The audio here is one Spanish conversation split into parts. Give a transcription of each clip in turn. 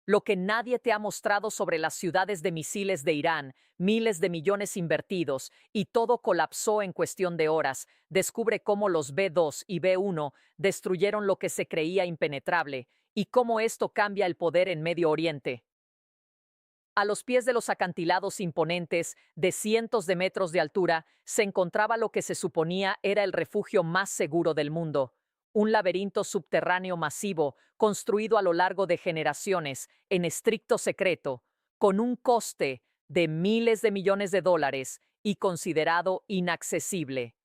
Lo que nadie te ha mostrado sobre las ciudades de misiles de Irán, miles de millones invertidos, y todo colapsó en cuestión de horas. Descubre cómo los B-2 y B-1 destruyeron lo que se creía impenetrable, y cómo esto cambia el poder en Medio Oriente. A los pies de los acantilados imponentes, de cientos de metros de altura, se encontraba lo que se suponía era el refugio más seguro del mundo, un laberinto subterráneo masivo construido a lo largo de generaciones, en estricto secreto, con un coste de miles de millones de dólares y considerado inaccesible.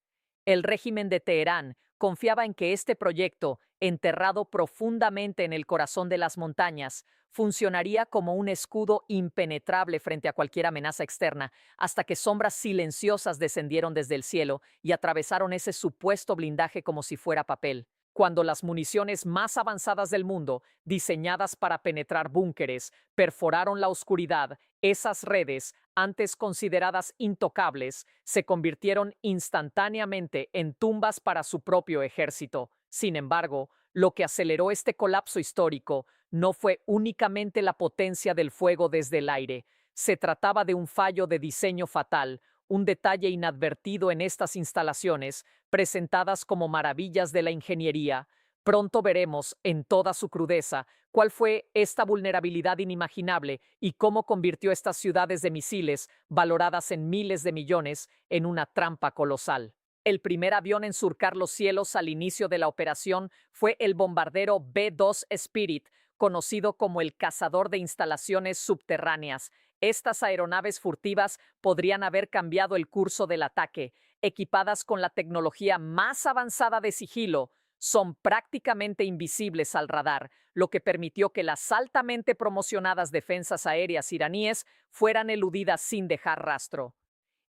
El régimen de Teherán confiaba en que este proyecto, enterrado profundamente en el corazón de las montañas, funcionaría como un escudo impenetrable frente a cualquier amenaza externa, hasta que sombras silenciosas descendieron desde el cielo y atravesaron ese supuesto blindaje como si fuera papel. Cuando las municiones más avanzadas del mundo, diseñadas para penetrar búnkeres, perforaron la oscuridad, esas redes, antes consideradas intocables, se convirtieron instantáneamente en tumbas para su propio ejército. Sin embargo, lo que aceleró este colapso histórico no fue únicamente la potencia del fuego desde el aire. Se trataba de un fallo de diseño fatal, un detalle inadvertido en estas instalaciones, presentadas como maravillas de la ingeniería. Pronto veremos, en toda su crudeza, cuál fue esta vulnerabilidad inimaginable y cómo convirtió estas ciudades de misiles, valoradas en miles de millones, en una trampa colosal. El primer avión en surcar los cielos al inicio de la operación fue el bombardero B-2 Spirit, conocido como el cazador de instalaciones subterráneas. Estas aeronaves furtivas podrían haber cambiado el curso del ataque. Equipadas con la tecnología más avanzada de sigilo, son prácticamente invisibles al radar, lo que permitió que las altamente promocionadas defensas aéreas iraníes fueran eludidas sin dejar rastro.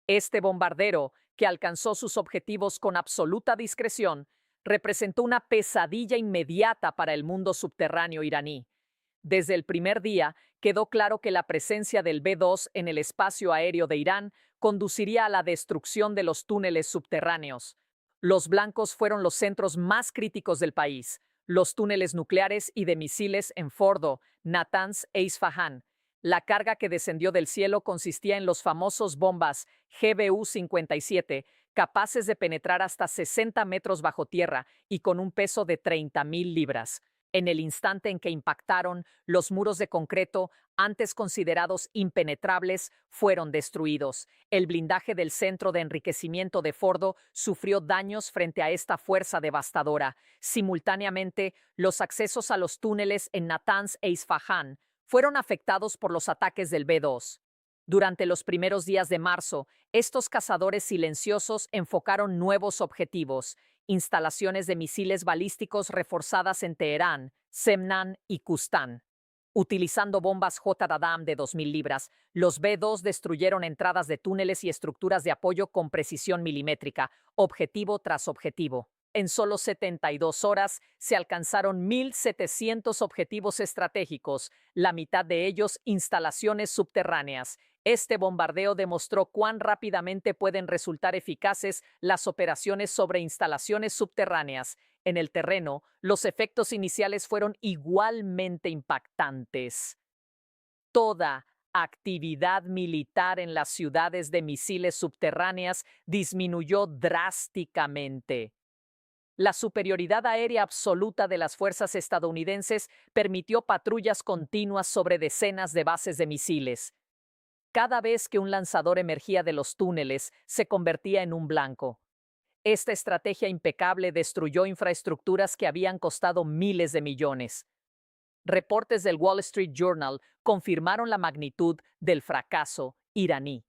Este bombardero, que alcanzó sus objetivos con absoluta discreción, representó una pesadilla inmediata para el mundo subterráneo iraní. Desde el primer día, quedó claro que la presencia del B-2 en el espacio aéreo de Irán conduciría a la destrucción de los túneles subterráneos. Los blancos fueron los centros más críticos del país, los túneles nucleares y de misiles en Fordo, Natanz e Isfahán. La carga que descendió del cielo consistía en los famosos bombas GBU-57, capaces de penetrar hasta 60 metros bajo tierra y con un peso de 30.000 libras. En el instante en que impactaron, los muros de concreto, antes considerados impenetrables, fueron destruidos. El blindaje del centro de enriquecimiento de Fordo sufrió daños frente a esta fuerza devastadora. Simultáneamente, los accesos a los túneles en Natanz e Isfahán fueron afectados por los ataques del B-2. Durante los primeros días de marzo, estos cazadores silenciosos enfocaron nuevos objetivos: instalaciones de misiles balísticos reforzadas en Teherán, Semnan y Kustán. Utilizando bombas J-Dadam de 2.000 libras, los B-2 destruyeron entradas de túneles y estructuras de apoyo con precisión milimétrica, objetivo tras objetivo. En solo 72 horas se alcanzaron 1.700 objetivos estratégicos, la mitad de ellos instalaciones subterráneas. Este bombardeo demostró cuán rápidamente pueden resultar eficaces las operaciones sobre instalaciones subterráneas. En el terreno, los efectos iniciales fueron igualmente impactantes. Toda actividad militar en las ciudades de misiles subterráneas disminuyó drásticamente. La superioridad aérea absoluta de las fuerzas estadounidenses permitió patrullas continuas sobre decenas de bases de misiles. Cada vez que un lanzador emergía de los túneles, se convertía en un blanco. Esta estrategia impecable destruyó infraestructuras que habían costado miles de millones. Reportes del Wall Street Journal confirmaron la magnitud del fracaso iraní.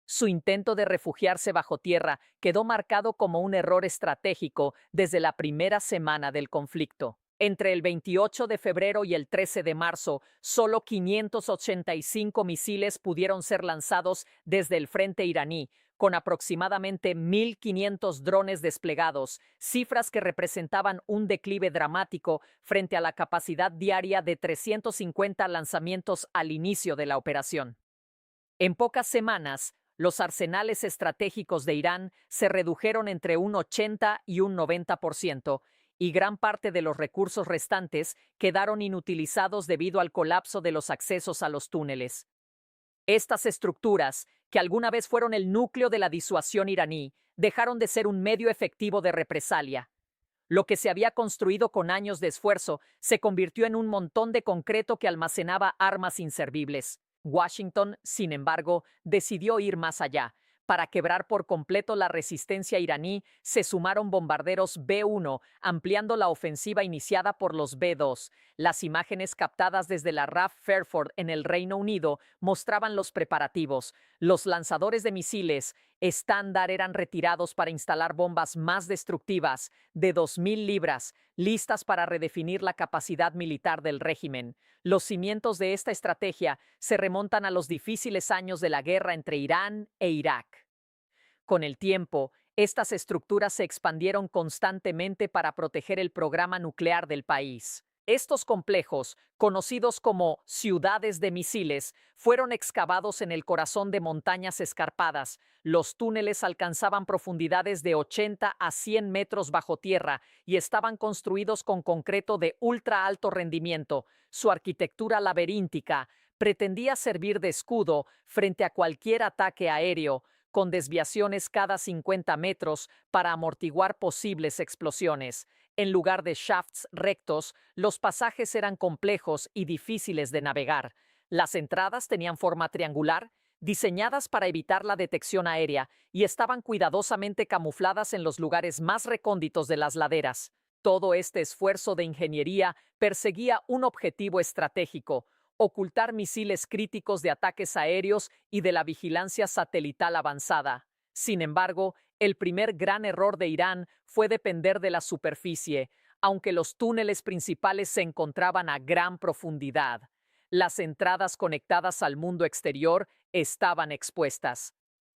Su intento de refugiarse bajo tierra quedó marcado como un error estratégico desde la primera semana del conflicto. Entre el 28 de febrero y el 13 de marzo, solo 585 misiles pudieron ser lanzados desde el frente iraní, con aproximadamente 1.500 drones desplegados, cifras que representaban un declive dramático frente a la capacidad diaria de 350 lanzamientos al inicio de la operación. En pocas semanas, los arsenales estratégicos de Irán se redujeron entre un 80 y un 90%, y gran parte de los recursos restantes quedaron inutilizados debido al colapso de los accesos a los túneles. Estas estructuras, que alguna vez fueron el núcleo de la disuasión iraní, dejaron de ser un medio efectivo de represalia. Lo que se había construido con años de esfuerzo se convirtió en un montón de concreto que almacenaba armas inservibles. Washington, sin embargo, decidió ir más allá. Para quebrar por completo la resistencia iraní, se sumaron bombarderos B-1, ampliando la ofensiva iniciada por los B-2. Las imágenes captadas desde la RAF Fairford en el Reino Unido mostraban los preparativos. Los lanzadores de misiles estándar eran retirados para instalar bombas más destructivas, de 2.000 libras, listas para redefinir la capacidad militar del régimen. Los cimientos de esta estrategia se remontan a los difíciles años de la guerra entre Irán e Irak. Con el tiempo, estas estructuras se expandieron constantemente para proteger el programa nuclear del país. Estos complejos, conocidos como ciudades de misiles, fueron excavados en el corazón de montañas escarpadas. Los túneles alcanzaban profundidades de 80 a 100 metros bajo tierra y estaban construidos con concreto de ultra alto rendimiento. Su arquitectura laberíntica pretendía servir de escudo frente a cualquier ataque aéreo, con desviaciones cada 50 metros para amortiguar posibles explosiones. En lugar de shafts rectos, los pasajes eran complejos y difíciles de navegar. Las entradas tenían forma triangular, diseñadas para evitar la detección aérea, y estaban cuidadosamente camufladas en los lugares más recónditos de las laderas. Todo este esfuerzo de ingeniería perseguía un objetivo estratégico: ocultar misiles críticos de ataques aéreos y de la vigilancia satelital avanzada. Sin embargo, el primer gran error de Irán fue depender de la superficie, aunque los túneles principales se encontraban a gran profundidad. Las entradas conectadas al mundo exterior estaban expuestas.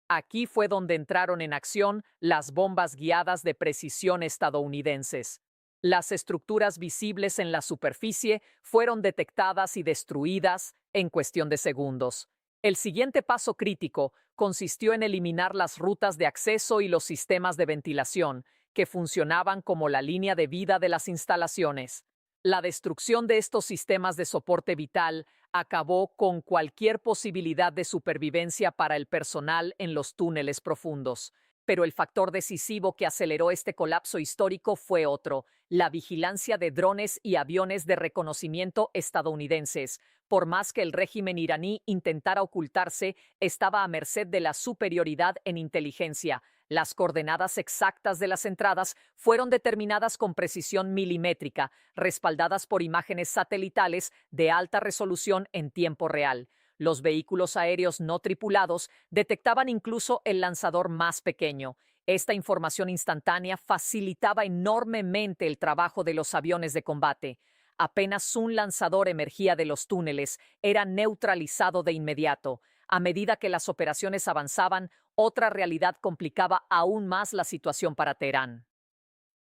Aquí fue donde entraron en acción las bombas guiadas de precisión estadounidenses. Las estructuras visibles en la superficie fueron detectadas y destruidas en cuestión de segundos. El siguiente paso crítico consistió en eliminar las rutas de acceso y los sistemas de ventilación, que funcionaban como la línea de vida de las instalaciones. La destrucción de estos sistemas de soporte vital acabó con cualquier posibilidad de supervivencia para el personal en los túneles profundos. Pero el factor decisivo que aceleró este colapso histórico fue otro: la vigilancia de drones y aviones de reconocimiento estadounidenses. Por más que el régimen iraní intentara ocultarse, estaba a merced de la superioridad en inteligencia. Las coordenadas exactas de las entradas fueron determinadas con precisión milimétrica, respaldadas por imágenes satelitales de alta resolución en tiempo real. Los vehículos aéreos no tripulados detectaban incluso el lanzador más pequeño. Esta información instantánea facilitaba enormemente el trabajo de los aviones de combate. Apenas un lanzador emergía de los túneles, era neutralizado de inmediato. A medida que las operaciones avanzaban, otra realidad complicaba aún más la situación para Teherán.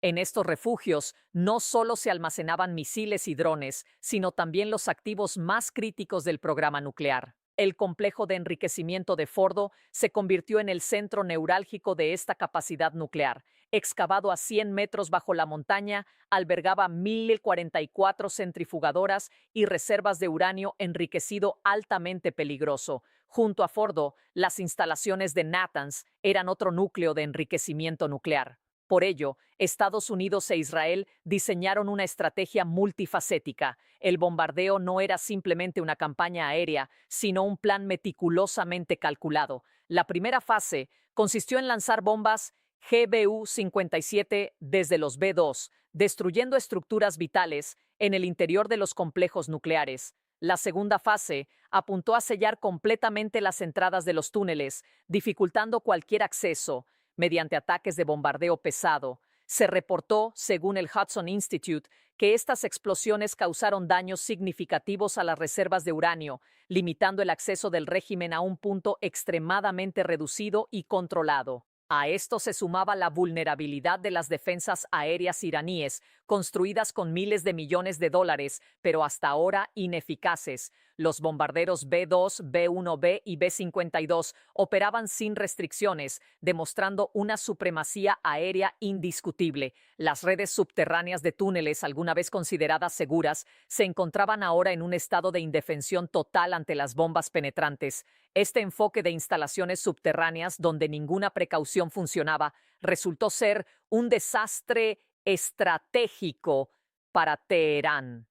En estos refugios no solo se almacenaban misiles y drones, sino también los activos más críticos del programa nuclear. El complejo de enriquecimiento de Fordo se convirtió en el centro neurálgico de esta capacidad nuclear. Excavado a 100 metros bajo la montaña, albergaba 1.044 centrifugadoras y reservas de uranio enriquecido altamente peligroso. Junto a Fordo, las instalaciones de Natanz eran otro núcleo de enriquecimiento nuclear. Por ello, Estados Unidos e Israel diseñaron una estrategia multifacética. El bombardeo no era simplemente una campaña aérea, sino un plan meticulosamente calculado. La primera fase consistió en lanzar bombas GBU-57 desde los B-2, destruyendo estructuras vitales en el interior de los complejos nucleares. La segunda fase apuntó a sellar completamente las entradas de los túneles, dificultando cualquier acceso mediante ataques de bombardeo pesado. Se reportó, según el Hudson Institute, que estas explosiones causaron daños significativos a las reservas de uranio, limitando el acceso del régimen a un punto extremadamente reducido y controlado. A esto se sumaba la vulnerabilidad de las defensas aéreas iraníes, construidas con miles de millones de dólares, pero hasta ahora ineficaces. Los bombarderos B-2, B-1B y B-52 operaban sin restricciones, demostrando una supremacía aérea indiscutible. Las redes subterráneas de túneles, alguna vez consideradas seguras, se encontraban ahora en un estado de indefensión total ante las bombas penetrantes. Este enfoque de instalaciones subterráneas, donde ninguna precaución funcionaba, resultó ser un desastre estratégico para Teherán.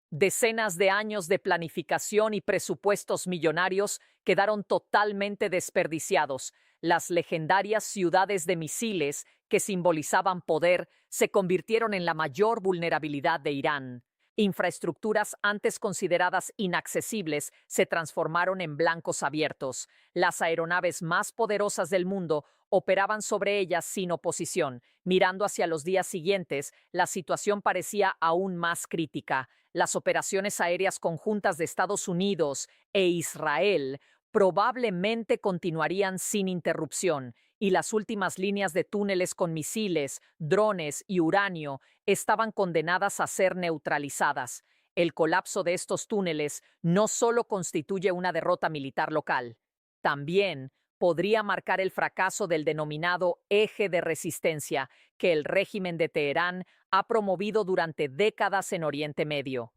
Decenas de años de planificación y presupuestos millonarios quedaron totalmente desperdiciados. Las legendarias ciudades de misiles, que simbolizaban poder, se convirtieron en la mayor vulnerabilidad de Irán. Infraestructuras antes consideradas inaccesibles se transformaron en blancos abiertos. Las aeronaves más poderosas del mundo operaban sobre ellas sin oposición. Mirando hacia los días siguientes, la situación parecía aún más crítica. Las operaciones aéreas conjuntas de Estados Unidos e Israel probablemente continuarían sin interrupción, y las últimas líneas de túneles con misiles, drones y uranio estaban condenadas a ser neutralizadas. El colapso de estos túneles no solo constituye una derrota militar local, también podría marcar el fracaso del denominado eje de resistencia que el régimen de Teherán ha promovido durante décadas en Oriente Medio.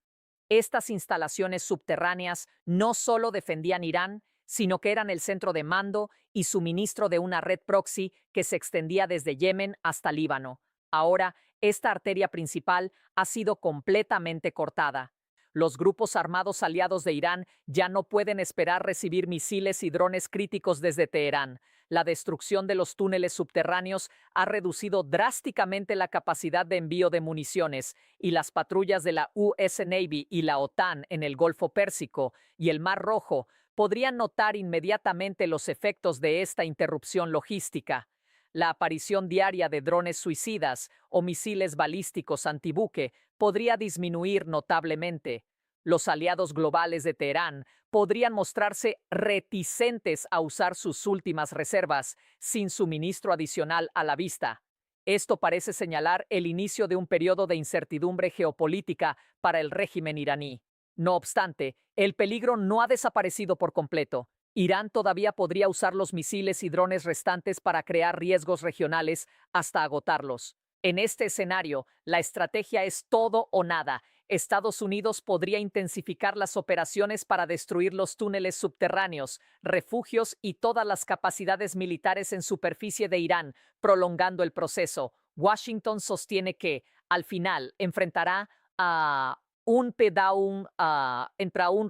Estas instalaciones subterráneas no solo defendían Irán, sino que eran el centro de mando y suministro de una red proxy que se extendía desde Yemen hasta Líbano. Ahora, esta arteria principal ha sido completamente cortada. Los grupos armados aliados de Irán ya no pueden esperar recibir misiles y drones críticos desde Teherán. La destrucción de los túneles subterráneos ha reducido drásticamente la capacidad de envío de municiones, y las patrullas de la US Navy y la OTAN en el Golfo Pérsico y el Mar Rojo podrían notar inmediatamente los efectos de esta interrupción logística. La aparición diaria de drones suicidas o misiles balísticos antibuque podría disminuir notablemente. Los aliados globales de Teherán podrían mostrarse reticentes a usar sus últimas reservas sin suministro adicional a la vista. Esto parece señalar el inicio de un periodo de incertidumbre geopolítica para el régimen iraní. No obstante, el peligro no ha desaparecido por completo. Irán todavía podría usar los misiles y drones restantes para crear riesgos regionales hasta agotarlos. En este escenario, la estrategia es todo o nada. Estados Unidos podría intensificar las operaciones para destruir los túneles subterráneos, refugios y todas las capacidades militares en superficie de Irán, prolongando el proceso. Washington sostiene que, al final, enfrentará a un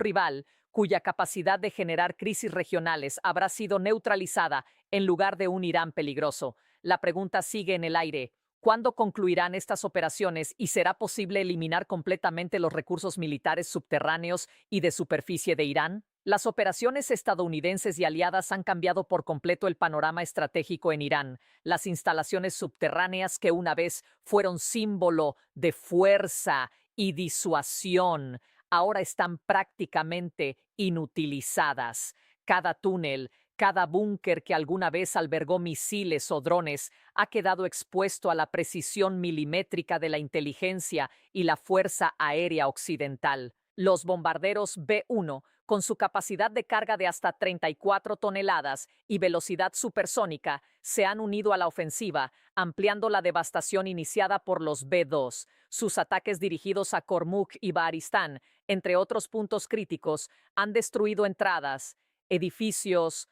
rival cuya capacidad de generar crisis regionales habrá sido neutralizada en lugar de un Irán peligroso. La pregunta sigue en el aire. ¿Cuándo concluirán estas operaciones y será posible eliminar completamente los recursos militares subterráneos y de superficie de Irán? Las operaciones estadounidenses y aliadas han cambiado por completo el panorama estratégico en Irán. Las instalaciones subterráneas, que una vez fueron símbolo de fuerza y disuasión, ahora están prácticamente inutilizadas. Cada túnel, cada búnker que alguna vez albergó misiles o drones ha quedado expuesto a la precisión milimétrica de la inteligencia y la fuerza aérea occidental. Los bombarderos B-1, con su capacidad de carga de hasta 34 toneladas y velocidad supersónica, se han unido a la ofensiva, ampliando la devastación iniciada por los B-2. Sus ataques dirigidos a Kormuk y Baharistán, entre otros puntos críticos, han destruido entradas, edificios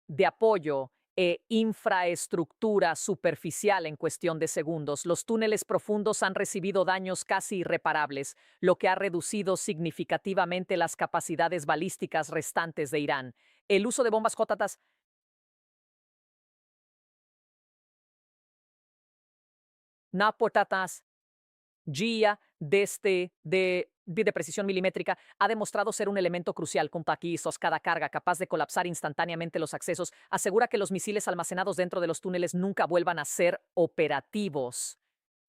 de apoyo e infraestructura superficial en cuestión de segundos. Los túneles profundos han recibido daños casi irreparables, lo que ha reducido significativamente las capacidades balísticas restantes de Irán. El uso de bombas JATAS Napotatas GIA de precisión milimétrica ha demostrado ser un elemento crucial. Junto aquí, cada carga capaz de colapsar instantáneamente los accesos asegura que los misiles almacenados dentro de los túneles nunca vuelvan a ser operativos.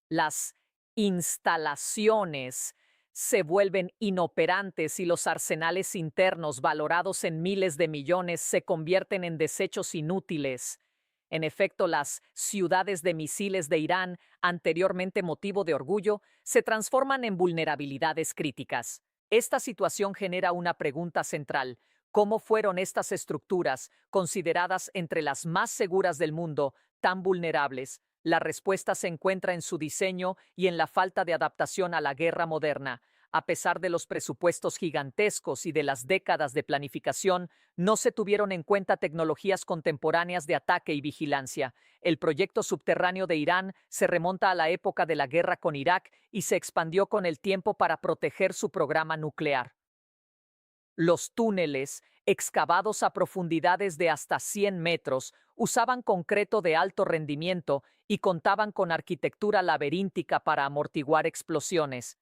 Las instalaciones se vuelven inoperantes y los arsenales internos, valorados en miles de millones, se convierten en desechos inútiles. En efecto, las ciudades de misiles de Irán, anteriormente motivo de orgullo, se transforman en vulnerabilidades críticas. Esta situación genera una pregunta central. ¿Cómo fueron estas estructuras, consideradas entre las más seguras del mundo, tan vulnerables? La respuesta se encuentra en su diseño y en la falta de adaptación a la guerra moderna. A pesar de los presupuestos gigantescos y de las décadas de planificación, no se tuvieron en cuenta tecnologías contemporáneas de ataque y vigilancia. El proyecto subterráneo de Irán se remonta a la época de la guerra con Irak y se expandió con el tiempo para proteger su programa nuclear. Los túneles, excavados a profundidades de hasta 100 metros, usaban concreto de alto rendimiento y contaban con arquitectura laberíntica para amortiguar explosiones.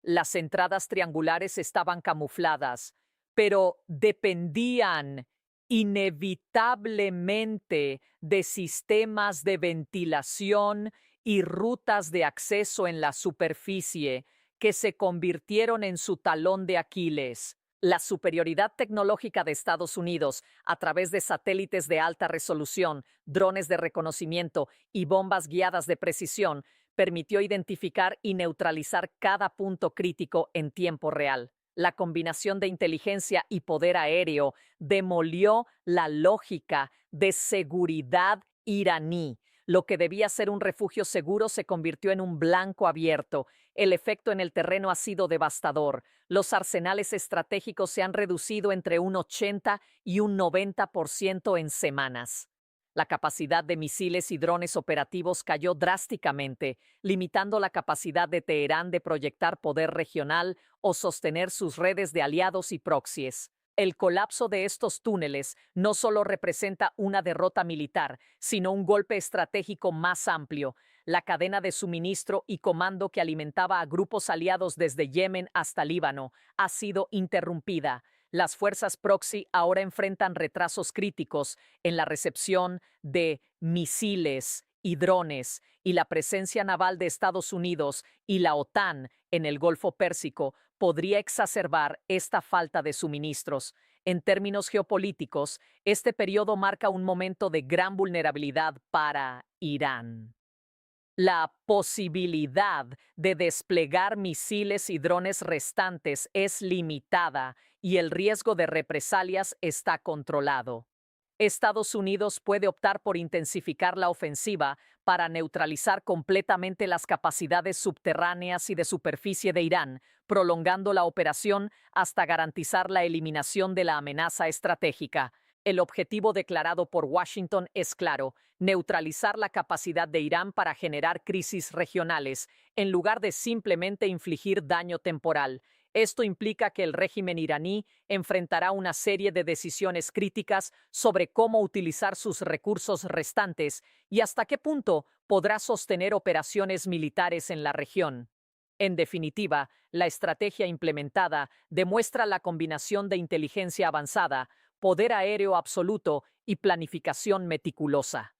Las entradas triangulares estaban camufladas, pero dependían inevitablemente de sistemas de ventilación y rutas de acceso en la superficie que se convirtieron en su talón de Aquiles. La superioridad tecnológica de Estados Unidos a través de satélites de alta resolución, drones de reconocimiento y bombas guiadas de precisión permitió identificar y neutralizar cada punto crítico en tiempo real. La combinación de inteligencia y poder aéreo demolió la lógica de seguridad iraní. Lo que debía ser un refugio seguro se convirtió en un blanco abierto. El efecto en el terreno ha sido devastador. Los arsenales estratégicos se han reducido entre un 80 y un 90% en semanas. La capacidad de misiles y drones operativos cayó drásticamente, limitando la capacidad de Teherán de proyectar poder regional o sostener sus redes de aliados y proxies. El colapso de estos túneles no solo representa una derrota militar, sino un golpe estratégico más amplio. La cadena de suministro y comando que alimentaba a grupos aliados desde Yemen hasta Líbano ha sido interrumpida. Las fuerzas proxy ahora enfrentan retrasos críticos en la recepción de misiles y drones, y la presencia naval de Estados Unidos y la OTAN en el Golfo Pérsico podría exacerbar esta falta de suministros. En términos geopolíticos, este periodo marca un momento de gran vulnerabilidad para Irán. La posibilidad de desplegar misiles y drones restantes es limitada y el riesgo de represalias está controlado. Estados Unidos puede optar por intensificar la ofensiva para neutralizar completamente las capacidades subterráneas y de superficie de Irán, prolongando la operación hasta garantizar la eliminación de la amenaza estratégica. El objetivo declarado por Washington es claro: neutralizar la capacidad de Irán para generar crisis regionales, en lugar de simplemente infligir daño temporal. Esto implica que el régimen iraní enfrentará una serie de decisiones críticas sobre cómo utilizar sus recursos restantes y hasta qué punto podrá sostener operaciones militares en la región. En definitiva, la estrategia implementada demuestra la combinación de inteligencia avanzada, poder aéreo absoluto y planificación meticulosa.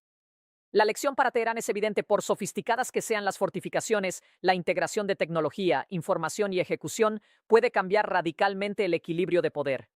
La lección para Teherán es evidente: por sofisticadas que sean las fortificaciones, la integración de tecnología, información y ejecución puede cambiar radicalmente el equilibrio de poder.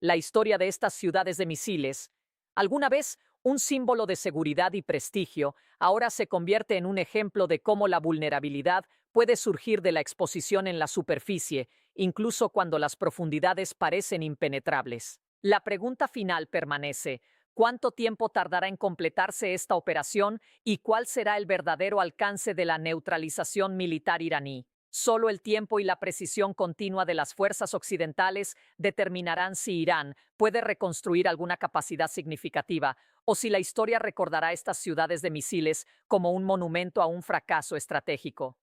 La historia de estas ciudades de misiles, alguna vez un símbolo de seguridad y prestigio, ahora se convierte en un ejemplo de cómo la vulnerabilidad puede surgir de la exposición en la superficie, incluso cuando las profundidades parecen impenetrables. La pregunta final permanece: ¿cuánto tiempo tardará en completarse esta operación y cuál será el verdadero alcance de la neutralización militar iraní? Solo el tiempo y la precisión continua de las fuerzas occidentales determinarán si Irán puede reconstruir alguna capacidad significativa o si la historia recordará estas ciudades de misiles como un monumento a un fracaso estratégico.